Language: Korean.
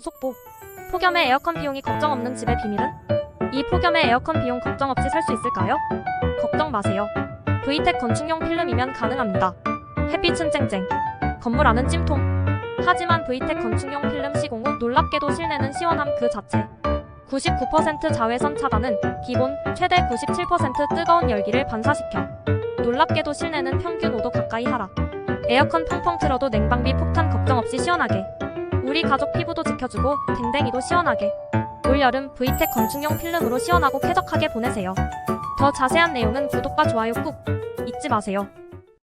속보. 폭염에 에어컨 비용이 걱정 없는 집의 비밀은? 이 폭염에 에어컨 비용 걱정 없이 살 수 있을까요? 걱정 마세요. VTEC 건축용 필름이면 가능합니다. 햇빛은 쨍쨍, 건물 안은 찜통. 하지만 VTEC 건축용 필름 시공 후 놀랍게도 실내는 시원함 그 자체. 99% 자외선 차단은 기본, 최대 97% 뜨거운 열기를 반사시켜 놀랍게도 실내는 평균 5도 가까이 하락. 에어컨 펑펑 틀어도 냉방비 폭탄 걱정 없이 시원하게. 우리 가족 피부도 지켜주고 댕댕이도 시원하게. 올여름 VTEC 건축용 필름으로 시원하고 쾌적하게 보내세요. 더 자세한 내용은 구독과 좋아요 꾹 잊지 마세요.